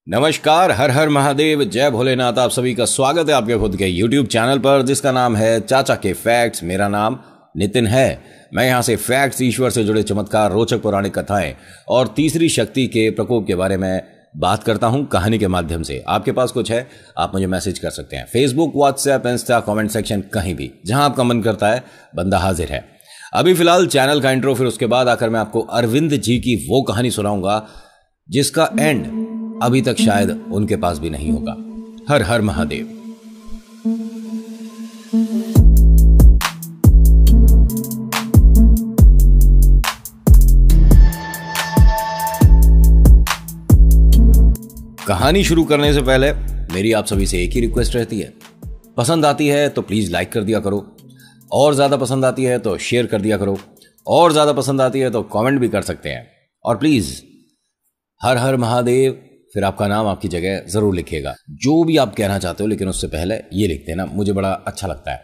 नमस्कार, हर हर महादेव, जय भोलेनाथ। आप सभी का स्वागत है आपके खुद के YouTube चैनल पर जिसका नाम है चाचा के फैक्ट्स। मेरा नाम नितिन है। मैं यहाँ से फैक्ट्स, ईश्वर से जुड़े चमत्कार, रोचक पौराणिक कथाएं और तीसरी शक्ति के प्रकोप के बारे में बात करता हूँ कहानी के माध्यम से। आपके पास कुछ है, आप मुझे मैसेज कर सकते हैं। Facebook, WhatsApp, Insta, comment section, कहीं भी जहां आपका मन करता है, बंदा हाजिर है। अभी फिलहाल चैनल का इंट्रो, फिर उसके बाद आकर मैं आपको अरविंद जी की वो कहानी सुनाऊंगा जिसका एंड अभी तक शायद उनके पास भी नहीं होगा। हर हर महादेव। कहानी शुरू करने से पहले मेरी आप सभी से एक ही रिक्वेस्ट रहती है, पसंद आती है तो प्लीज लाइक कर दिया करो, और ज्यादा पसंद आती है तो शेयर कर दिया करो, और ज्यादा पसंद आती है तो कमेंट भी कर सकते हैं। और प्लीज हर हर महादेव, फिर आपका नाम, आपकी जगह जरूर लिखिएगा, जो भी आप कहना चाहते हो। लेकिन उससे पहले ये लिख देना, मुझे बड़ा अच्छा लगता है।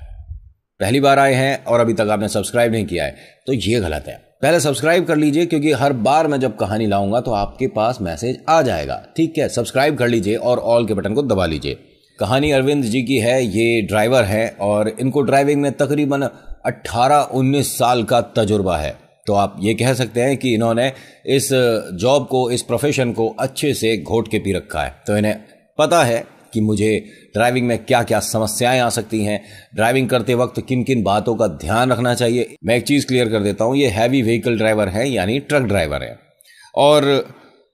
पहली बार आए हैं और अभी तक आपने सब्सक्राइब नहीं किया है तो ये गलत है। पहले सब्सक्राइब कर लीजिए, क्योंकि हर बार मैं जब कहानी लाऊंगा तो आपके पास मैसेज आ जाएगा। ठीक है, सब्सक्राइब कर लीजिए और ऑल के बटन को दबा लीजिए। कहानी अरविंद जी की है। ये ड्राइवर है और इनको ड्राइविंग में तकरीबन 18-19 साल का तजुर्बा है। तो आप ये कह सकते हैं कि इन्होंने इस जॉब को, इस प्रोफेशन को अच्छे से घोट के पी रखा है। तो इन्हें पता है कि मुझे ड्राइविंग में क्या क्या समस्याएं आ सकती हैं, ड्राइविंग करते वक्त किन किन बातों का ध्यान रखना चाहिए। मैं एक चीज़ क्लियर कर देता हूं, ये हैवी व्हीकल ड्राइवर है, यानी ट्रक ड्राइवर है। और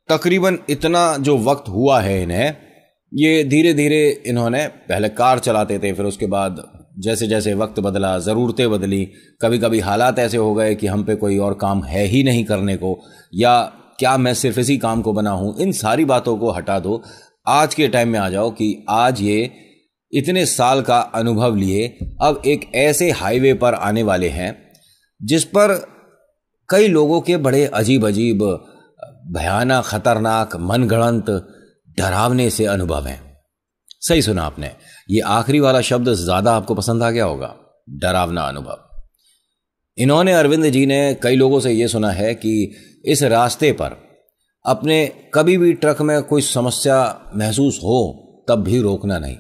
तकरीबन इतना जो वक्त हुआ है इन्हें, ये धीरे धीरे इन्होंने पहले कार चलाते थे, फिर उसके बाद जैसे जैसे वक्त बदला, ज़रूरतें बदली, कभी कभी हालात ऐसे हो गए कि हम पे कोई और काम है ही नहीं करने को, या क्या मैं सिर्फ इसी काम को बना हूं। इन सारी बातों को हटा दो, आज के टाइम में आ जाओ कि आज ये इतने साल का अनुभव लिए अब एक ऐसे हाईवे पर आने वाले हैं जिस पर कई लोगों के बड़े अजीब अजीब, भयानक, खतरनाक, मनगढ़ंत, डरावने से अनुभव हैं। सही सुना आपने, ये आखिरी वाला शब्द ज्यादा आपको पसंद आ गया होगा, डरावना अनुभव। इन्होंने, अरविंद जी ने, कई लोगों से ये सुना है कि इस रास्ते पर अपने कभी भी ट्रक में कोई समस्या महसूस हो तब भी रोकना नहीं।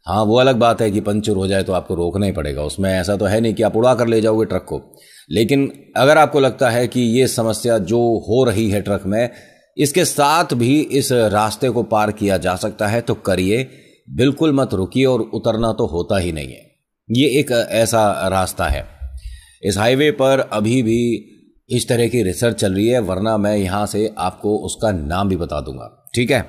हाँ, वो अलग बात है कि पंचर हो जाए तो आपको रोकना ही पड़ेगा, उसमें ऐसा तो है नहीं कि आप उड़ा कर ले जाओगे ट्रक को। लेकिन अगर आपको लगता है कि ये समस्या जो हो रही है ट्रक में, इसके साथ भी इस रास्ते को पार किया जा सकता है तो करिए, बिल्कुल मत रुकिए। और उतरना तो होता ही नहीं है, ये एक ऐसा रास्ता है। इस हाईवे पर अभी भी इस तरह की रिसर्च चल रही है, वरना मैं यहां से आपको उसका नाम भी बता दूंगा। ठीक है,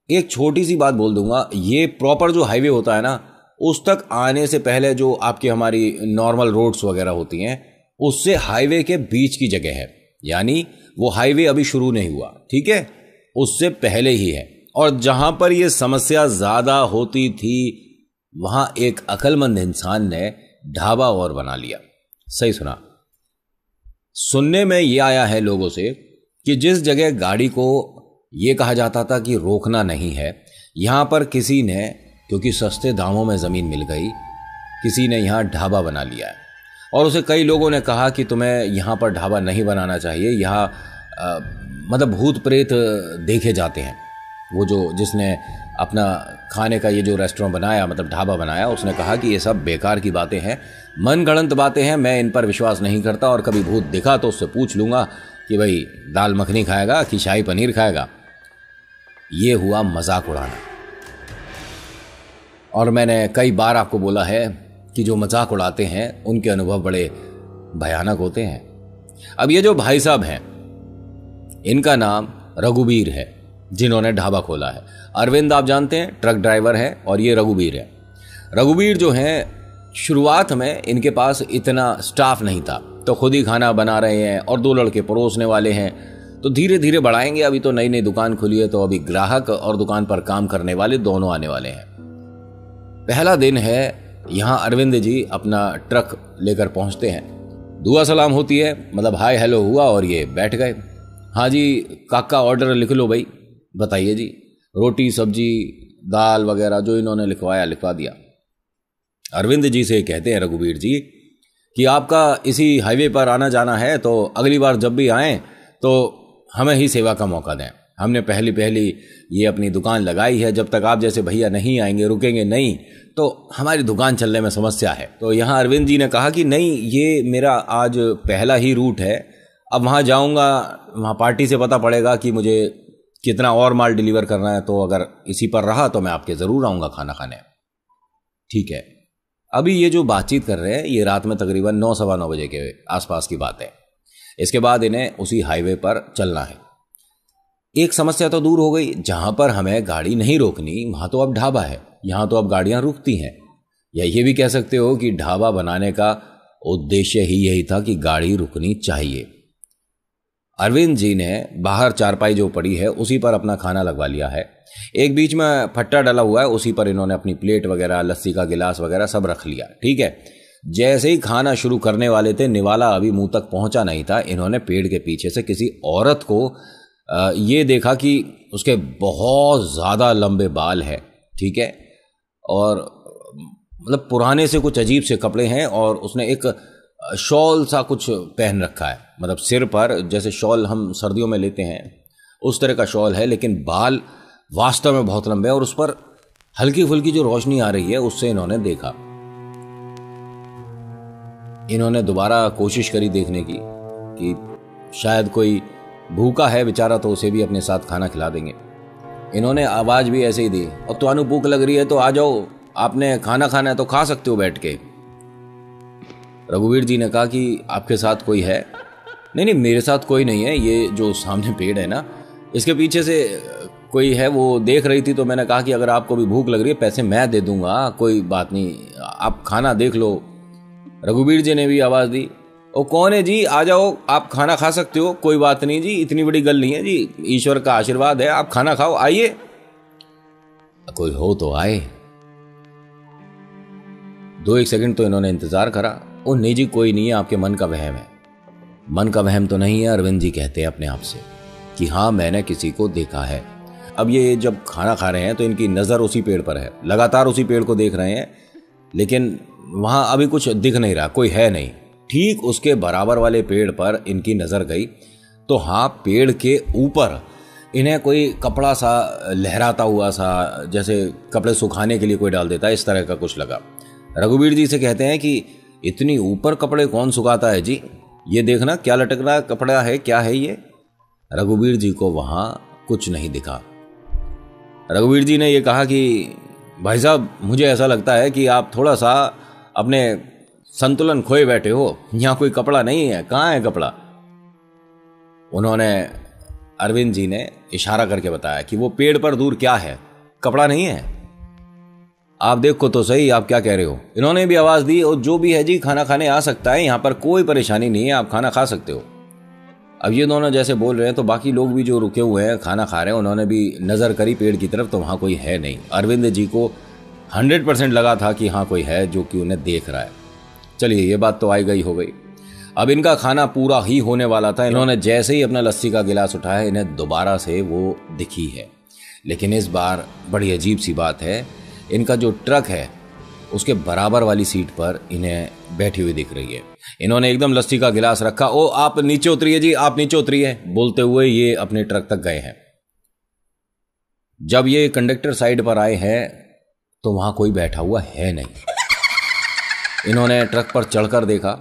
एक छोटी सी बात बोल दूंगा, ये प्रॉपर जो हाईवे होता है ना, उस तक आने से पहले जो आपकी हमारी नॉर्मल रोड्स वगैरह होती हैं, उससे हाईवे के बीच की जगह है, यानी वो हाईवे अभी शुरू नहीं हुआ। ठीक है, उससे पहले ही है। और जहां पर यह समस्या ज्यादा होती थी, वहां एक अक्लमंद इंसान ने ढाबा और बना लिया। सही सुना, सुनने में यह आया है लोगों से कि जिस जगह गाड़ी को यह कहा जाता था कि रोकना नहीं है, यहां पर किसी ने, क्योंकि सस्ते दामों में जमीन मिल गई, किसी ने यहां ढाबा बना लिया है। और उसे कई लोगों ने कहा कि तुम्हें यहां पर ढाबा नहीं बनाना चाहिए, यहां मतलब भूत प्रेत देखे जाते हैं। वो जो जिसने अपना खाने का ये जो रेस्टोरेंट बनाया, मतलब ढाबा बनाया, उसने कहा कि ये सब बेकार की बातें हैं, मनगढ़ंत बातें हैं, मैं इन पर विश्वास नहीं करता, और कभी भूत दिखा तो उससे पूछ लूंगा कि भाई दाल मखनी खाएगा कि शाही पनीर खाएगा। ये हुआ मजाक उड़ाना। और मैंने कई बार आपको बोला है कि जो मजाक उड़ाते हैं उनके अनुभव बड़े भयानक होते हैं। अब ये जो भाई साहब हैं, इनका नाम रघुबीर है, जिन्होंने ढाबा खोला है। अरविंद आप जानते हैं, ट्रक ड्राइवर है, और ये रघुबीर है। रघुबीर जो हैं, शुरुआत में इनके पास इतना स्टाफ नहीं था, तो खुद ही खाना बना रहे हैं और 2 लड़के परोसने वाले हैं। तो धीरे धीरे बढ़ाएंगे, अभी तो नई नई दुकान खुली है, तो अभी ग्राहक और दुकान पर काम करने वाले दोनों आने वाले हैं। पहला दिन है, यहां अरविंद जी अपना ट्रक लेकर पहुंचते हैं, दुआ सलाम होती है, मतलब हाय हेलो हुआ, और ये बैठ गए। हाँ जी काका, ऑर्डर लिख लो भाई, बताइए जी, रोटी सब्जी दाल वगैरह जो इन्होंने लिखवाया लिखवा दिया। अरविंद जी से कहते हैं रघुबीर जी कि आपका इसी हाईवे पर आना जाना है, तो अगली बार जब भी आएं तो हमें ही सेवा का मौका दें। हमने पहली पहली ये अपनी दुकान लगाई है, जब तक आप जैसे भैया नहीं आएंगे, रुकेंगे नहीं, तो हमारी दुकान चलने में समस्या है। तो यहाँ अरविंद जी ने कहा कि नहीं, ये मेरा आज पहला ही रूट है, अब वहाँ जाऊँगा, वहाँ पार्टी से पता पड़ेगा कि मुझे कितना और माल डिलीवर करना है, तो अगर इसी पर रहा तो मैं आपके ज़रूर आऊँगा खाना खाने। ठीक है। अभी ये जो बातचीत कर रहे हैं ये रात में तकरीबन 9 सवा 9 बजे के आसपास की बात है। इसके बाद इन्हें उसी हाईवे पर चलना है। एक समस्या तो दूर हो गई, जहां पर हमें गाड़ी नहीं रोकनी वहां तो अब ढाबा है, यहां तो अब गाड़ियां रुकती हैं। या ये भी कह सकते हो कि ढाबा बनाने का उद्देश्य ही यही था कि गाड़ी रुकनी चाहिए। अरविंद जी ने बाहर चारपाई जो पड़ी है उसी पर अपना खाना लगवा लिया है। एक बीच में फट्टा डला हुआ है, उसी पर इन्होंने अपनी प्लेट वगैरह, लस्सी का गिलास वगैरह सब रख लिया। ठीक है। जैसे ही खाना शुरू करने वाले थे, निवाला अभी मुंह तक पहुंचा नहीं था, इन्होंने पेड़ के पीछे से किसी औरत को ये देखा कि उसके बहुत ज़्यादा लंबे बाल हैं। ठीक है। और मतलब पुराने से कुछ अजीब से कपड़े हैं, और उसने एक शॉल सा कुछ पहन रखा है, मतलब सिर पर जैसे शॉल हम सर्दियों में लेते हैं उस तरह का शॉल है, लेकिन बाल वास्तव में बहुत लंबे हैं और उस पर हल्की फुल्की जो रोशनी आ रही है उससे इन्होंने देखा। इन्होंने दोबारा कोशिश करी देखने की कि शायद कोई भूखा है बेचारा, तो उसे भी अपने साथ खाना खिला देंगे। इन्होंने आवाज़ भी ऐसे ही दी, और तो भूख लग रही है तो आ जाओ, आपने खाना खाना है तो खा सकते हो बैठ के। रघुवीर जी ने कहा कि आपके साथ कोई है? नहीं नहीं, मेरे साथ कोई नहीं है, ये जो सामने पेड़ है ना इसके पीछे से कोई है, वो देख रही थी, तो मैंने कहा कि अगर आपको भी भूख लग रही है पैसे मैं दे दूंगा, कोई बात नहीं, आप खाना देख लो। रघुवीर जी ने भी आवाज़ दी, ओ कौन है जी, आ जाओ, आप खाना खा सकते हो, कोई बात नहीं जी, इतनी बड़ी गल नहीं है जी, ईश्वर का आशीर्वाद है, आप खाना खाओ, आइए। कोई हो तो आए। 2-1 सेकंड तो इन्होंने इंतजार करा। ओ नहीं जी, कोई नहीं है, आपके मन का वहम है। मन का वहम तो नहीं है, अरविंद जी कहते हैं अपने आप से कि हाँ मैंने किसी को देखा है। अब ये जब खाना खा रहे हैं तो इनकी नज़र उसी पेड़ पर है, लगातार उसी पेड़ को देख रहे हैं, लेकिन वहाँ अभी कुछ दिख नहीं रहा, कोई है नहीं। ठीक उसके बराबर वाले पेड़ पर इनकी नज़र गई तो हाँ, पेड़ के ऊपर इन्हें कोई कपड़ा सा लहराता हुआ सा, जैसे कपड़े सुखाने के लिए कोई डाल देता है, इस तरह का कुछ लगा। रघुवीर जी से कहते हैं कि इतनी ऊपर कपड़े कौन सुखाता है जी, ये देखना क्या लटक रहा कपड़ा है, क्या है ये। रघुवीर जी को वहां कुछ नहीं दिखा। रघुवीर जी ने ये कहा कि भाई साहब, मुझे ऐसा लगता है कि आप थोड़ा सा अपने संतुलन खोए बैठे हो, यहां कोई कपड़ा नहीं है, कहां है कपड़ा। उन्होंने, अरविंद जी ने इशारा करके बताया कि वो पेड़ पर दूर क्या है, कपड़ा नहीं है, आप देखो तो सही, आप क्या कह रहे हो। इन्होंने भी आवाज़ दी, और जो भी है जी खाना खाने आ सकता है, यहाँ पर कोई परेशानी नहीं है, आप खाना खा सकते हो। अब ये दोनों जैसे बोल रहे हैं तो बाकी लोग भी जो रुके हुए हैं खाना खा रहे हैं, उन्होंने भी नज़र करी पेड़ की तरफ, तो वहाँ कोई है नहीं। अरविंद जी को 100% लगा था कि हाँ कोई है जो कि उन्हें देख रहा है। चलिए, ये बात तो आई गई हो गई। अब इनका खाना पूरा ही होने वाला था। इन्होंने जैसे ही अपना लस्सी का गिलास उठाया, इन्हें दोबारा से वो दिखी है, लेकिन इस बार बड़ी अजीब सी बात है, इनका जो ट्रक है उसके बराबर वाली सीट पर इन्हें बैठी हुई दिख रही है। इन्होंने एकदम लस्सी का गिलास रखा, ओ आप नीचे उतरिए जी, आप नीचे उतरिए, बोलते हुए ये अपने ट्रक तक गए हैं। जब ये कंडक्टर साइड पर आए हैं तो वहां कोई बैठा हुआ है नहीं। इन्होंने ट्रक पर चढ़कर देखा,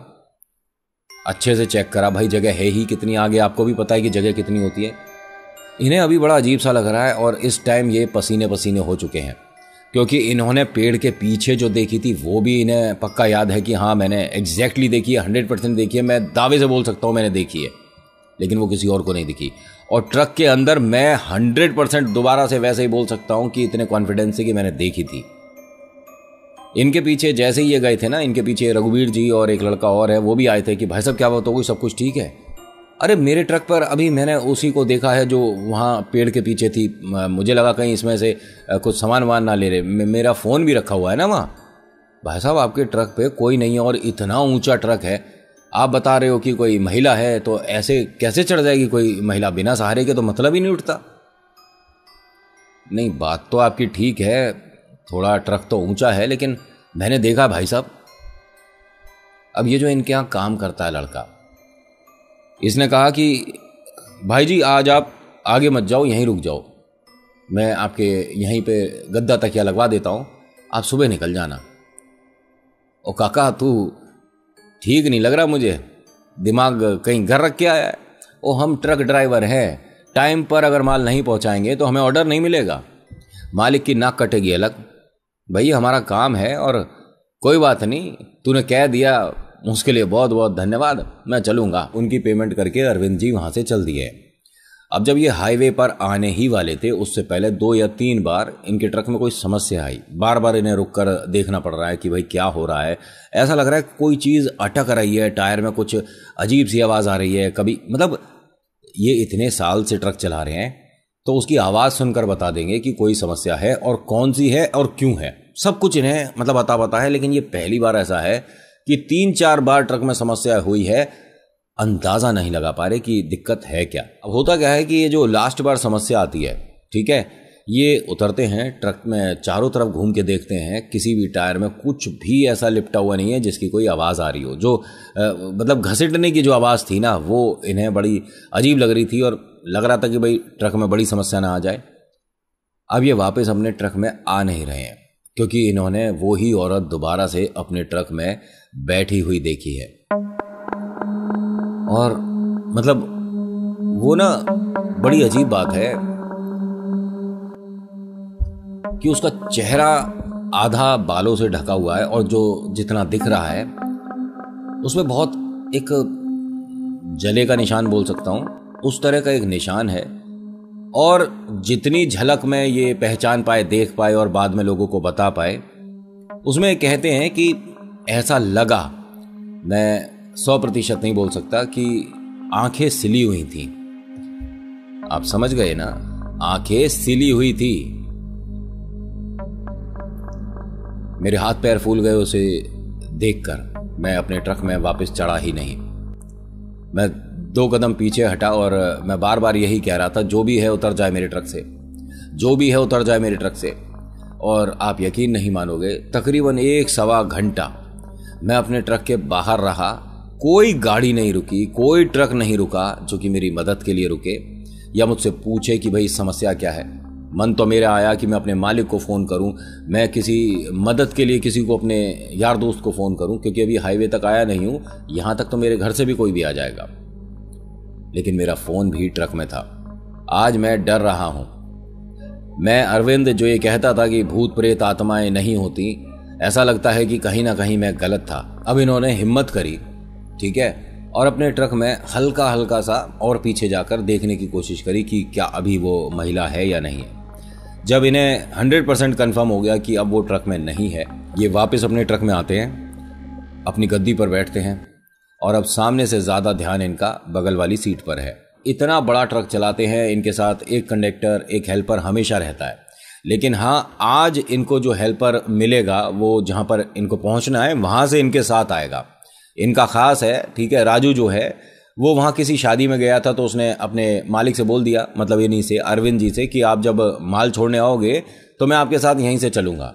अच्छे से चेक करा, भाई जगह है ही कितनी आगे, आपको भी पता है कि जगह कितनी होती है। इन्हें अभी बड़ा अजीब सा लग रहा है, और इस टाइम ये पसीने पसीने हो चुके हैं, क्योंकि इन्होंने पेड़ के पीछे जो देखी थी वो भी इन्हें पक्का याद है कि हाँ मैंने एग्जैक्टली देखी है, 100% देखी है, मैं दावे से बोल सकता हूँ मैंने देखी है, लेकिन वो किसी और को नहीं दिखी। और ट्रक के अंदर मैं 100% दोबारा से वैसे ही बोल सकता हूँ कि इतने कॉन्फिडेंस से कि मैंने देखी थी। इनके पीछे जैसे ही ये गए थे ना, इनके पीछे रघुवीर जी और एक लड़का और है, वो भी आए थे कि भाई साहब क्या बात हो गई, सब कुछ ठीक है। अरे मेरे ट्रक पर अभी मैंने उसी को देखा है जो वहाँ पेड़ के पीछे थी, मुझे लगा कहीं इसमें से कुछ सामान वान ना ले रहे, मेरा फ़ोन भी रखा हुआ है ना वहाँ। भाई साहब आपके ट्रक पे कोई नहीं है, और इतना ऊंचा ट्रक है, आप बता रहे हो कि कोई महिला है, तो ऐसे कैसे चढ़ जाएगी कोई महिला बिना सहारे के, तो मतलब ही नहीं उठता। नहीं, बात तो आपकी ठीक है, थोड़ा ट्रक तो ऊंचा है, लेकिन मैंने देखा भाई साहब। अब ये जो इनके यहाँ काम करता है लड़का, इसने कहा कि भाई जी आज आप आगे मत जाओ, यहीं रुक जाओ, मैं आपके यहीं पे गद्दा तकिया लगवा देता हूँ, आप सुबह निकल जाना। ओ काका तू ठीक नहीं लग रहा मुझे, दिमाग कहीं घर रख के आया है। ओ हम ट्रक ड्राइवर हैं, टाइम पर अगर माल नहीं पहुँचाएंगे तो हमें ऑर्डर नहीं मिलेगा, मालिक की नाक कटेगी अलग। भाई हमारा काम है और कोई बात नहीं, तूने कह दिया उसके लिए बहुत बहुत धन्यवाद, मैं चलूँगा। उनकी पेमेंट करके अरविंद जी वहाँ से चल दिए। अब जब ये हाईवे पर आने ही वाले थे उससे पहले 2 या 3 बार इनके ट्रक में कोई समस्या आई। बार बार इन्हें रुक कर देखना पड़ रहा है कि भाई क्या हो रहा है। ऐसा लग रहा है कोई चीज़ अटक रही है, टायर में कुछ अजीब सी आवाज़ आ रही है। कभी मतलब ये इतने साल से ट्रक चला रहे हैं तो उसकी आवाज़ सुनकर बता देंगे कि कोई समस्या है और कौन सी है और क्यों है, सब कुछ इन्हें मतलब पता है। लेकिन ये पहली बार ऐसा है कि 3-4 बार ट्रक में समस्या हुई है, अंदाज़ा नहीं लगा पा रहे कि दिक्कत है क्या। अब होता क्या है कि ये जो लास्ट बार समस्या आती है, ठीक है, ये उतरते हैं ट्रक में, चारों तरफ घूम के देखते हैं, किसी भी टायर में कुछ भी ऐसा लिपटा हुआ नहीं है जिसकी कोई आवाज़ आ रही हो। जो मतलब घसीटने की जो आवाज़ थी ना, वो इन्हें बड़ी अजीब लग रही थी और लग रहा था कि भाई ट्रक में बड़ी समस्या ना आ जाए। अब ये वापस अपने ट्रक में आ नहीं रहे हैं क्योंकि इन्होंने वो ही औरत दोबारा से अपने ट्रक में बैठी हुई देखी है। और मतलब वो ना बड़ी अजीब बात है कि उसका चेहरा आधा बालों से ढका हुआ है और जो जितना दिख रहा है उसमें बहुत एक जले का निशान बोल सकता हूं, उस तरह का एक निशान है। और जितनी झलक में ये पहचान पाए, देख पाए और बाद में लोगों को बता पाए, उसमें कहते हैं कि ऐसा लगा, मैं 100% नहीं बोल सकता, कि आंखें सिली हुई थी। आप समझ गए ना, आंखें सिली हुई थी। मेरे हाथ पैर फूल गए उसे देखकर। मैं अपने ट्रक में वापस चढ़ा ही नहीं। मैं 2 कदम पीछे हटा और मैं बार बार यही कह रहा था, जो भी है उतर जाए मेरे ट्रक से, जो भी है उतर जाए मेरे ट्रक से। और आप यकीन नहीं मानोगे, तकरीबन 1-1.25 घंटा मैं अपने ट्रक के बाहर रहा। कोई गाड़ी नहीं रुकी, कोई ट्रक नहीं रुका जो कि मेरी मदद के लिए रुके या मुझसे पूछे कि भाई समस्या क्या है। मन तो मेरा आया कि मैं अपने मालिक को फ़ोन करूं, मैं किसी मदद के लिए किसी को, अपने यार दोस्त को फ़ोन करूं, क्योंकि अभी हाईवे तक आया नहीं हूं, यहां तक तो मेरे घर से भी कोई भी आ जाएगा। लेकिन मेरा फ़ोन भी ट्रक में था। आज मैं डर रहा हूं। मैं अरविंद जो ये कहता था कि भूत प्रेत आत्माएं नहीं होती, ऐसा लगता है कि कहीं ना कहीं मैं गलत था। अब इन्होंने हिम्मत करी, ठीक है, और अपने ट्रक में हल्का हल्का सा और पीछे जाकर देखने की कोशिश करी कि क्या अभी वो महिला है या नहीं है। जब इन्हें 100% कन्फर्म हो गया कि अब वो ट्रक में नहीं है, ये वापस अपने ट्रक में आते हैं, अपनी गद्दी पर बैठते हैं और अब सामने से ज़्यादा ध्यान इनका बगल वाली सीट पर है। इतना बड़ा ट्रक चलाते हैं, इनके साथ एक कंडक्टर, एक हेल्पर हमेशा रहता है। लेकिन हाँ, आज इनको जो हेल्पर मिलेगा वो जहाँ पर इनको पहुँचना है वहाँ से इनके साथ आएगा। इनका ख़ास है, ठीक है। राजू जो है वो वहाँ किसी शादी में गया था तो उसने अपने मालिक से बोल दिया, मतलब इन्हीं से, अरविंद जी से, कि आप जब माल छोड़ने आओगे तो मैं आपके साथ यहीं से चलूँगा,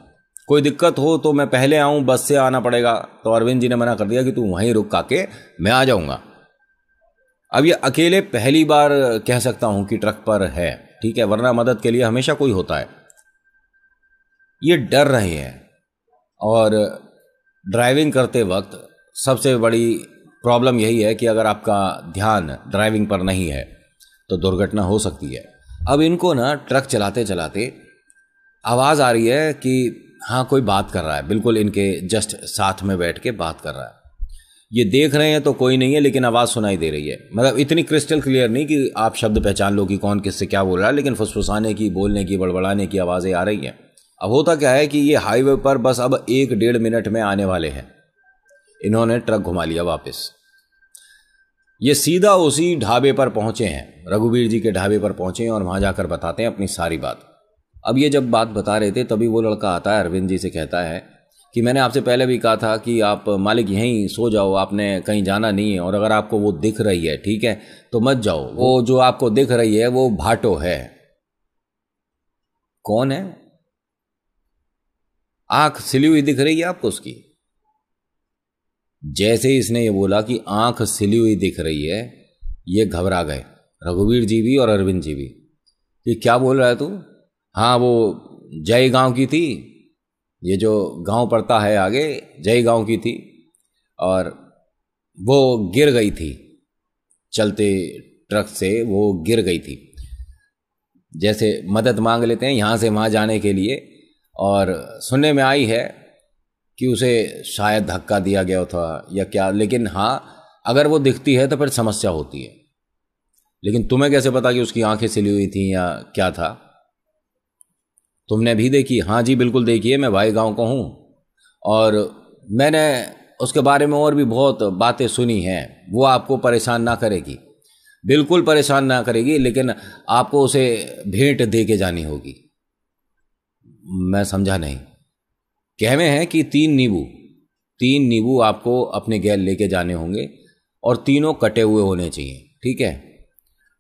कोई दिक्कत हो तो मैं पहले आऊँ, बस से आना पड़ेगा। तो अरविंद जी ने मना कर दिया कि तू वहीं रुक के मैं आ जाऊँगा। अब ये अकेले पहली बार कह सकता हूँ कि ट्रक पर है, ठीक है, वरना मदद के लिए हमेशा कोई होता है। ये डर रहे हैं और ड्राइविंग करते वक्त सबसे बड़ी प्रॉब्लम यही है कि अगर आपका ध्यान ड्राइविंग पर नहीं है तो दुर्घटना हो सकती है। अब इनको ना ट्रक चलाते चलाते आवाज़ आ रही है कि हाँ कोई बात कर रहा है, बिल्कुल इनके जस्ट साथ में बैठ के बात कर रहा है। ये देख रहे हैं तो कोई नहीं है, लेकिन आवाज़ सुनाई दे रही है। मतलब इतनी क्रिस्टल क्लियर नहीं कि आप शब्द पहचान लो कि कौन किससे क्या बोल रहा है, लेकिन फुसफुसाने की, बोलने की, बड़बड़ाने की आवाज़ें आ रही हैं। अब होता क्या है कि ये हाईवे पर बस अब 1-1.5 मिनट में आने वाले हैं। इन्होंने ट्रक घुमा लिया वापस। ये सीधा उसी ढाबे पर पहुंचे हैं, रघुवीर जी के ढाबे पर पहुंचे हैं और वहां जाकर बताते हैं अपनी सारी बात। अब ये जब बात बता रहे थे तभी वो लड़का आता है, अरविंद जी से कहता है कि मैंने आपसे पहले भी कहा था कि आप मालिक यहीं सो जाओ, आपने कहीं जाना नहीं है, और अगर आपको वो दिख रही है, ठीक है, तो मत जाओ। वो जो आपको दिख रही है वो भाटो है। कौन है? आंख सिली हुई दिख रही है आपको उसकी? जैसे ही इसने ये बोला कि आंख सिली हुई दिख रही है, ये घबरा गए, रघुवीर जी भी और अरविंद जी भी। कि क्या बोल रहा है तू? हाँ, वो जय गांव की थी, ये जो गांव पड़ता है आगे, जय गांव की थी, और वो गिर गई थी चलते ट्रक से, वो गिर गई थी। जैसे मदद मांग लेते हैं यहाँ से वहाँ जाने के लिए, और सुनने में आई है कि उसे शायद धक्का दिया गया था या क्या, लेकिन हाँ अगर वो दिखती है तो फिर समस्या होती है। लेकिन तुम्हें कैसे पता कि उसकी आंखें सिली हुई थी या क्या था? तुमने भी देखी? हाँ जी बिल्कुल देखी है, मैं भाई गांव का हूँ, और मैंने उसके बारे में और भी बहुत बातें सुनी हैं। वो आपको परेशान ना करेगी, बिल्कुल परेशान ना करेगी, लेकिन आपको उसे भेंट दे के जानी होगी। मैं समझा नहीं। कहवे हैं कि 3 नींबू आपको अपने गैल लेके जाने होंगे, और तीनों कटे हुए होने चाहिए, ठीक है?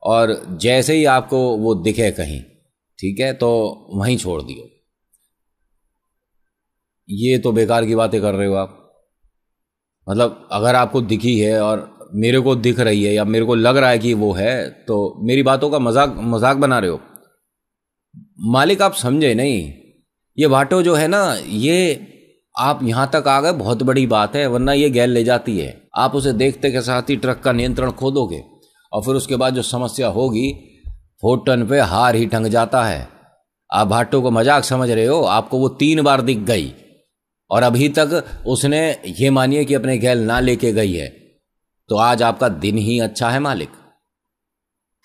और जैसे ही आपको वो दिखे कहीं, ठीक है, तो वहीं छोड़ दियो। ये तो बेकार की बातें कर रहे हो आप। मतलब अगर आपको दिखी है और मेरे को दिख रही है या मेरे को लग रहा है कि वो है, तो मेरी बातों का मजाक बना रहे हो। मालिक आप समझे नहीं, ये भाटो जो है ना, ये आप यहां तक आ गए बहुत बड़ी बात है, वरना ये गैल ले जाती है। आप उसे देखते के साथ ही ट्रक का नियंत्रण खो दोगे, और फिर उसके बाद जो समस्या होगी, होटन पे हार ही टंग जाता है। आप भाटो को मजाक समझ रहे हो? आपको वो 3 बार दिख गई, और अभी तक उसने ये मानिए कि अपने गैल ना लेके गई है, तो आज आपका दिन ही अच्छा है मालिक।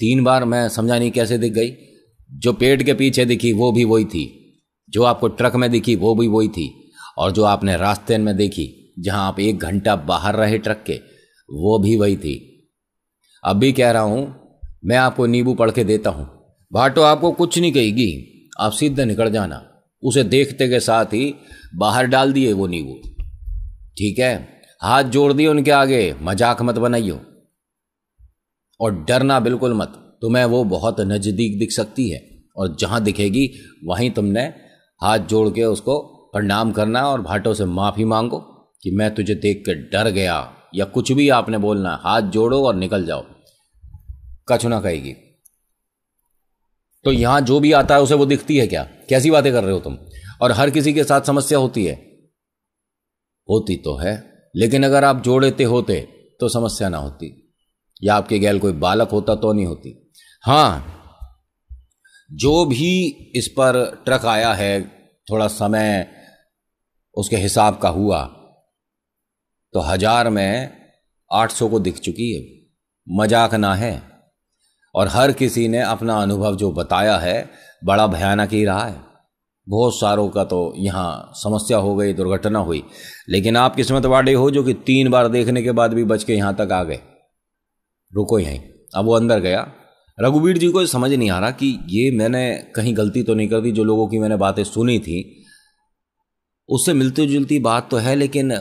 3 बार मैं समझा नहीं कैसे दिख गई। जो पेड़ के पीछे दिखी वो भी वही थी, जो आपको ट्रक में दिखी वो भी वही थी, और जो आपने रास्ते में देखी जहां आप 1 घंटा बाहर रहे ट्रक के, वो भी वही थी। अब भी कह रहा हूं, मैं आपको नींबू पढ़ के देता हूं, भाटो आपको कुछ नहीं कहेगी, आप सीधे निकल जाना। उसे देखते के साथ ही बाहर डाल दिए वो नींबू, ठीक है? हाथ जोड़ दिए उनके आगे, मजाक मत बनाइयो, और डरना बिल्कुल मत। तुम्हें वो बहुत नजदीक दिख सकती है, और जहां दिखेगी वहीं तुमने हाथ जोड़ के उसको प्रणाम करना, और भाटो से माफी मांगो कि मैं तुझे देख के डर गया, या कुछ भी आपने बोलना, हाथ जोड़ो और निकल जाओ। कछु ना कहेगी। तो यहां जो भी आता है उसे वो दिखती है क्या? कैसी बातें कर रहे हो तुम? और हर किसी के साथ समस्या होती है? होती तो है, लेकिन अगर आप जोड़ते होते तो समस्या ना होती, या आपके गैल कोई बालक होता तो नहीं होती। हाँ, जो भी इस पर ट्रक आया है, थोड़ा समय उसके हिसाब का हुआ तो 1000 में 800 को दिख चुकी है, मजाक ना है। और हर किसी ने अपना अनुभव जो बताया है बड़ा भयानक ही रहा है। बहुत सारों का तो यहाँ समस्या हो गई, दुर्घटना हुई, लेकिन आप किस्मत वाले हो जो कि 3 बार देखने के बाद भी बच के यहाँ तक आ गए। रुको यहीं। अब वो अंदर गया। रघुवीर जी को समझ नहीं आ रहा कि ये मैंने कहीं गलती तो नहीं कर दी। जो लोगों की मैंने बातें सुनी थी उससे मिलती जुलती बात तो है, लेकिन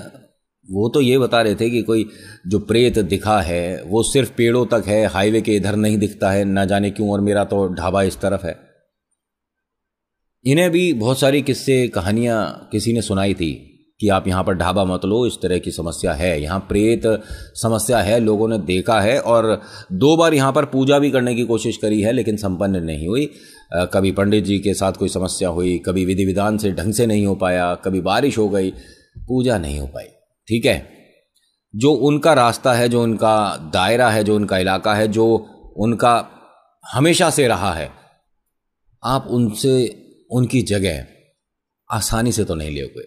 वो तो ये बता रहे थे कि कोई जो प्रेत दिखा है वो सिर्फ पेड़ों तक है, हाईवे के इधर नहीं दिखता है, ना जाने क्यों, और मेरा तो ढाबा इस तरफ है। इन्हें भी बहुत सारी किस्से कहानियां किसी ने सुनाई थी कि आप यहाँ पर ढाबा मत लो, इस तरह की समस्या है, यहाँ प्रेत समस्या है, लोगों ने देखा है। और 2 बार यहाँ पर पूजा भी करने की कोशिश करी है, लेकिन संपन्न नहीं हुई। कभी पंडित जी के साथ कोई समस्या हुई, कभी विधि विधान से ढंग से नहीं हो पाया, कभी बारिश हो गई, पूजा नहीं हो पाई। ठीक है, जो उनका रास्ता है, जो उनका दायरा है, जो उनका इलाका है, जो उनका हमेशा से रहा है, आप उनसे उनकी जगह आसानी से तो नहीं लोगे,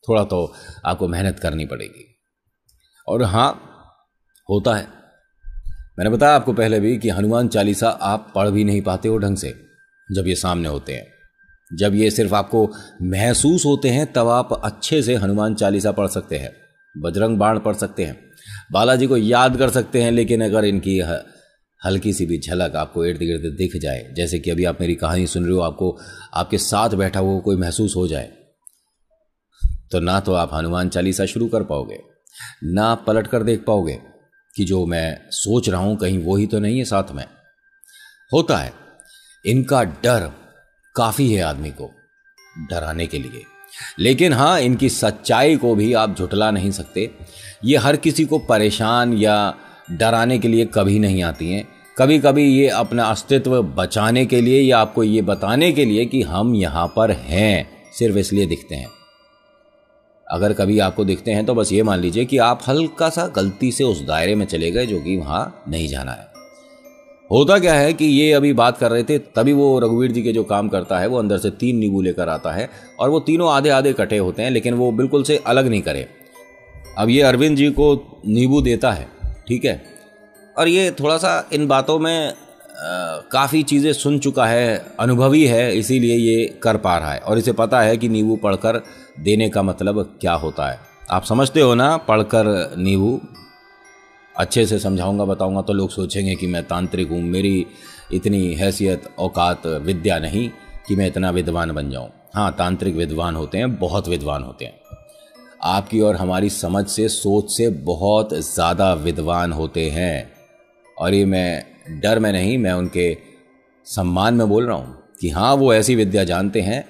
थोड़ा तो आपको मेहनत करनी पड़ेगी। और हाँ, होता है, मैंने बताया आपको पहले भी कि हनुमान चालीसा आप पढ़ भी नहीं पाते हो ढंग से जब ये सामने होते हैं। जब ये सिर्फ आपको महसूस होते हैं तब आप अच्छे से हनुमान चालीसा पढ़ सकते हैं, बजरंग बाण पढ़ सकते हैं, बालाजी को याद कर सकते हैं। लेकिन अगर इनकी हल्की सी भी झलक आपको इर्द गिर्द दिख जाए, जैसे कि अभी आप मेरी कहानी सुन रहे हो, आपको आपके साथ बैठा हुआ कोई महसूस हो जाए, तो ना तो आप हनुमान चालीसा शुरू कर पाओगे, ना आप पलट कर देख पाओगे कि जो मैं सोच रहा हूं कहीं वो ही तो नहीं है साथ में। होता है, इनका डर काफी है आदमी को डराने के लिए, लेकिन हाँ, इनकी सच्चाई को भी आप झुठला नहीं सकते। ये हर किसी को परेशान या डराने के लिए कभी नहीं आती हैं। कभी कभी ये अपना अस्तित्व बचाने के लिए या आपको ये बताने के लिए कि हम यहाँ पर हैं, सिर्फ इसलिए दिखते हैं। अगर कभी आपको दिखते हैं तो बस ये मान लीजिए कि आप हल्का सा गलती से उस दायरे में चले गए जो कि वहाँ नहीं जाना है। होता क्या है कि ये अभी बात कर रहे थे, तभी वो रघुवीर जी के जो काम करता है वो अंदर से 3 नींबू लेकर आता है और वो तीनों आधे आधे कटे होते हैं, लेकिन वो बिल्कुल से अलग नहीं करे। अब ये अरविंद जी को नींबू देता है, ठीक है, और ये थोड़ा सा इन बातों में काफ़ी चीज़ें सुन चुका है, अनुभवी है, इसीलिए ये कर पा रहा है और इसे पता है कि नींबू पढ़कर देने का मतलब क्या होता है। आप समझते हो ना, पढ़कर नींबू। अच्छे से समझाऊंगा, बताऊंगा तो लोग सोचेंगे कि मैं तांत्रिक हूँ, मेरी इतनी हैसियत औकात विद्या नहीं कि मैं इतना विद्वान बन जाऊँ। हाँ, तांत्रिक विद्वान होते हैं, बहुत विद्वान होते हैं, आपकी और हमारी समझ से, सोच से बहुत ज़्यादा विद्वान होते हैं। और ये मैं डर में नहीं, मैं उनके सम्मान में बोल रहा हूँ कि हाँ, वो ऐसी विद्या जानते हैं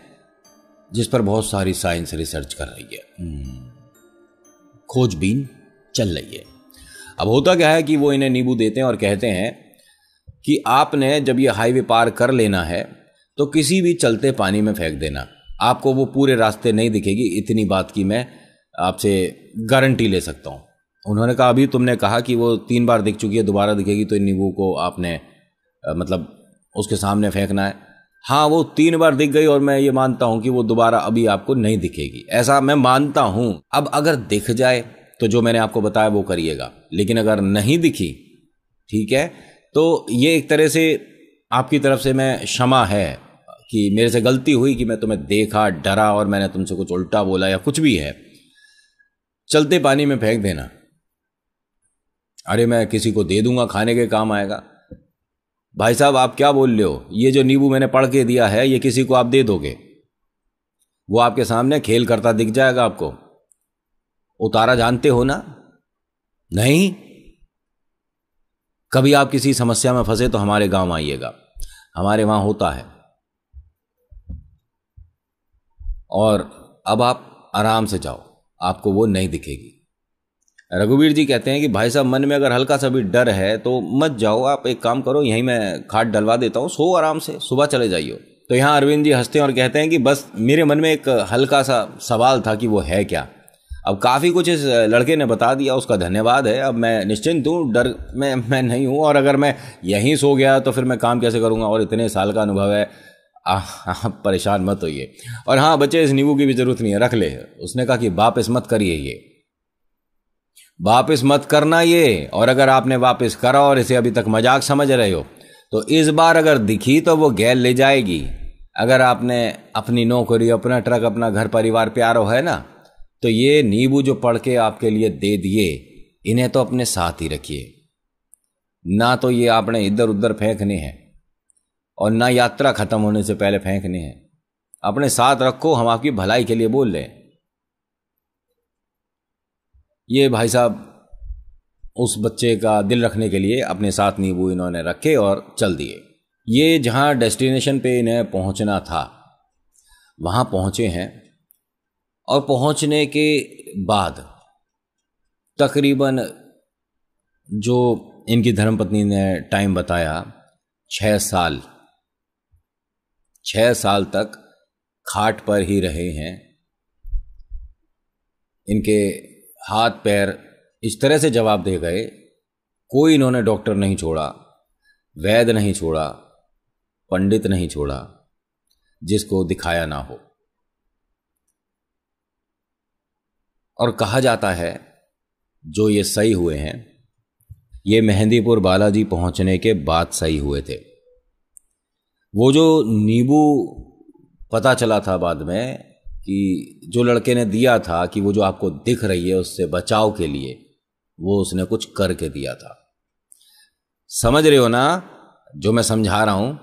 जिस पर बहुत सारी साइंस रिसर्च कर रही है, खोजबीन चल रही है। अब होता क्या है कि वो इन्हें नींबू देते हैं और कहते हैं कि आपने जब ये हाईवे पार कर लेना है तो किसी भी चलते पानी में फेंक देना, आपको वो पूरे रास्ते नहीं दिखेगी, इतनी बात की मैं आपसे गारंटी ले सकता हूँ। उन्होंने कहा अभी तुमने कहा कि वो 3 बार दिख चुकी है, दोबारा दिखेगी, तो इन नींबू को आपने मतलब उसके सामने फेंकना है। हाँ, वो 3 बार दिख गई और मैं ये मानता हूँ कि वो दोबारा अभी आपको नहीं दिखेगी, ऐसा मैं मानता हूँ। अब अगर दिख जाए तो जो मैंने आपको बताया वो करिएगा, लेकिन अगर नहीं दिखी, ठीक है, तो ये एक तरह से आपकी तरफ से मैं क्षमा है कि मेरे से गलती हुई कि मैं तुम्हें देखा, डरा और मैंने तुमसे कुछ उल्टा बोला या कुछ भी है। चलते पानी में फेंक देना, अरे मैं किसी को दे दूंगा, खाने के काम आएगा। भाई साहब, आप क्या बोल रहे हो? ये जो नींबू मैंने पढ़ के दिया है ये किसी को आप दे दोगे, वो आपके सामने खेल करता दिख जाएगा आपको। उतारा जानते हो ना? नहीं। कभी आप किसी समस्या में फंसे तो हमारे गांव आइएगा, हमारे वहां होता है। और अब आप आराम से जाओ, आपको वो नहीं दिखेगी। रघुवीर जी कहते हैं कि भाई साहब, मन में अगर हल्का सा भी डर है तो मत जाओ, आप एक काम करो, यहीं मैं खाट डलवा देता हूं, सो आराम से, सुबह चले जाइए। तो यहां अरविंद जी हंसते हैं और कहते हैं कि बस मेरे मन में एक हल्का सा सवाल था कि वो है क्या। अब काफ़ी कुछ इस लड़के ने बता दिया, उसका धन्यवाद है। अब मैं निश्चिंत हूँ, डर में मैं नहीं हूँ, और अगर मैं यहीं सो गया तो फिर मैं काम कैसे करूँगा, और इतने साल का अनुभव है। आप परेशान मत होइए। और हाँ बच्चे, इस नींबू की भी जरूरत नहीं है, रख ले। उसने कहा कि वापस मत करिए, ये वापस मत करना ये, और अगर आपने वापस करा और इसे अभी तक मजाक समझ रहे हो तो इस बार अगर दिखी तो वो गैल ले जाएगी। अगर आपने अपनी नौकरी, अपना ट्रक, अपना घर परिवार प्यारो है ना, तो ये नींबू जो पढ़ के आपके लिए दे दिए, इन्हें तो अपने साथ ही रखिए। ना तो ये आपने इधर उधर फेंकने हैं और ना यात्रा खत्म होने से पहले फेंकने हैं। अपने साथ रखो, हम आपकी भलाई के लिए बोल रहे हैं। ये भाई साहब उस बच्चे का दिल रखने के लिए अपने साथ नींबू इन्होंने रखे और चल दिए। ये जहां डेस्टिनेशन पे इन्हें पहुंचना था वहां पहुंचे हैं, और पहुंचने के बाद तकरीबन जो इनकी धर्मपत्नी ने टाइम बताया, 6 साल, 6 साल तक खाट पर ही रहे हैं। इनके हाथ पैर इस तरह से जवाब दे गए, कोई इन्होंने डॉक्टर नहीं छोड़ा, वैद्य नहीं छोड़ा, पंडित नहीं छोड़ा जिसको दिखाया ना हो। और कहा जाता है जो ये सही हुए हैं, ये मेहंदीपुर बालाजी पहुंचने के बाद सही हुए थे। वो जो नींबू पता चला था बाद में कि जो लड़के ने दिया था, कि वो जो आपको दिख रही है उससे बचाव के लिए, वो उसने कुछ करके दिया था। समझ रहे हो ना जो मैं समझा रहा हूं?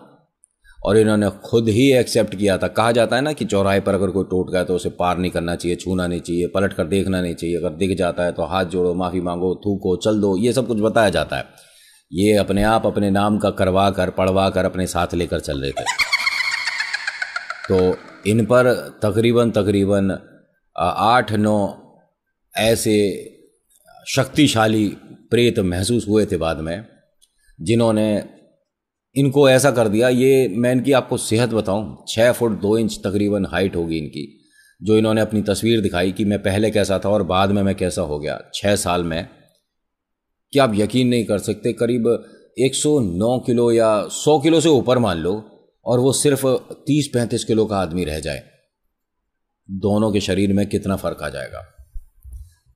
और इन्होंने खुद ही एक्सेप्ट किया था। कहा जाता है ना कि चौराहे पर अगर कोई टूट गया तो उसे पार नहीं करना चाहिए, छूना नहीं चाहिए, पलट कर देखना नहीं चाहिए, अगर दिख जाता है तो हाथ जोड़ो, माफ़ी मांगो, थूको, चल दो, ये सब कुछ बताया जाता है। ये अपने आप अपने नाम का करवा कर, पढ़वा कर अपने साथ लेकर चल रहे थे। तो इन पर तकरीबन 8-9 ऐसे शक्तिशाली प्रेत महसूस हुए थे बाद में, जिन्होंने इनको ऐसा कर दिया। ये मैं इनकी आपको सेहत बताऊं, 6 फुट 2 इंच तकरीबन हाइट होगी इनकी, जो इन्होंने अपनी तस्वीर दिखाई कि मैं पहले कैसा था और बाद में मैं कैसा हो गया 6 साल में, कि आप यकीन नहीं कर सकते। करीब 109 किलो या 100 किलो से ऊपर मान लो, और वो सिर्फ 30-35 किलो का आदमी रह जाए, दोनों के शरीर में कितना फर्क आ जाएगा।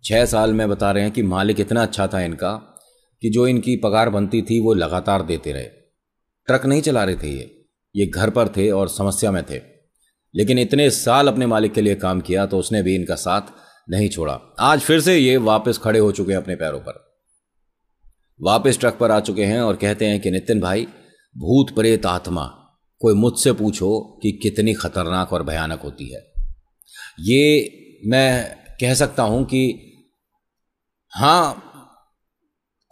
6 साल में बता रहे हैं कि मालिक इतना अच्छा था इनका कि जो इनकी पगार बनती थी वो लगातार देते रहे। ट्रक नहीं चला रहे थे ये घर पर थे और समस्या में थे, लेकिन इतने साल अपने मालिक के लिए काम किया तो उसने भी इनका साथ नहीं छोड़ा। आज फिर से ये वापस खड़े हो चुके हैं अपने पैरों पर, वापस ट्रक पर आ चुके हैं और कहते हैं कि नितिन भाई, भूत प्रेत आत्मा कोई मुझसे पूछो कि कितनी खतरनाक और भयानक होती है। ये मैं कह सकता हूं कि हाँ,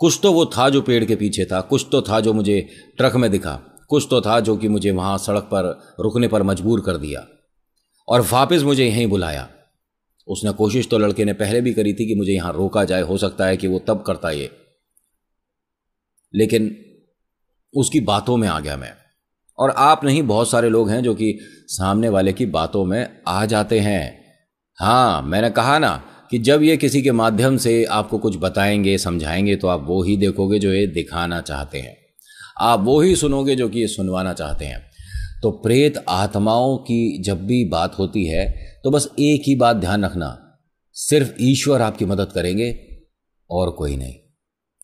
कुछ तो वो था जो पेड़ के पीछे था, कुछ तो था जो मुझे ट्रक में दिखा, कुछ तो था जो कि मुझे वहां सड़क पर रुकने पर मजबूर कर दिया और वापस मुझे यहीं बुलाया। उसने कोशिश तो लड़के ने पहले भी करी थी कि मुझे यहां रोका जाए, हो सकता है कि वो तब करता ये, लेकिन उसकी बातों में आ गया मैं। और आप नहीं, बहुत सारे लोग हैं जो कि सामने वाले की बातों में आ जाते हैं। हाँ, मैंने कहा ना कि जब ये किसी के माध्यम से आपको कुछ बताएंगे, समझाएंगे, तो आप वो ही देखोगे जो ये दिखाना चाहते हैं, आप वो ही सुनोगे जो कि ये सुनवाना चाहते हैं। तो प्रेत आत्माओं की जब भी बात होती है तो बस एक ही बात ध्यान रखना, सिर्फ ईश्वर आपकी मदद करेंगे और कोई नहीं।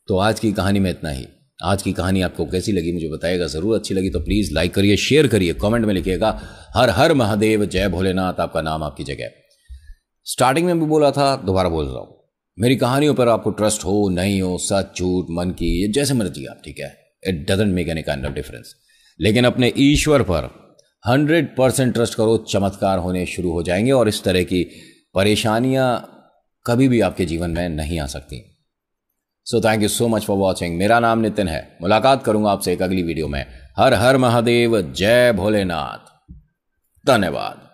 तो आज की कहानी में इतना ही। आज की कहानी आपको कैसी लगी मुझे बताइएगा ज़रूर। अच्छी लगी तो प्लीज़ लाइक करिए, शेयर करिए, कमेंट में लिखिएगा हर हर महादेव, जय भोलेनाथ, आपका नाम आपकी जगह। स्टार्टिंग में भी बोला था, दोबारा बोल रहा हूँ, मेरी कहानियों पर आपको ट्रस्ट हो नहीं हो, सच झूठ मन की, ये जैसे मर्जी आप, ठीक है, it doesn't make any kind of difference, लेकिन अपने ईश्वर पर 100% ट्रस्ट करो, चमत्कार होने शुरू हो जाएंगे और इस तरह की परेशानियां कभी भी आपके जीवन में नहीं आ सकती। So thank you so much for watching. मेरा नाम नितिन है। मुलाकात करूंगा आपसे एक अगली वीडियो में। हर हर महादेव, जय भोलेनाथ, धन्यवाद।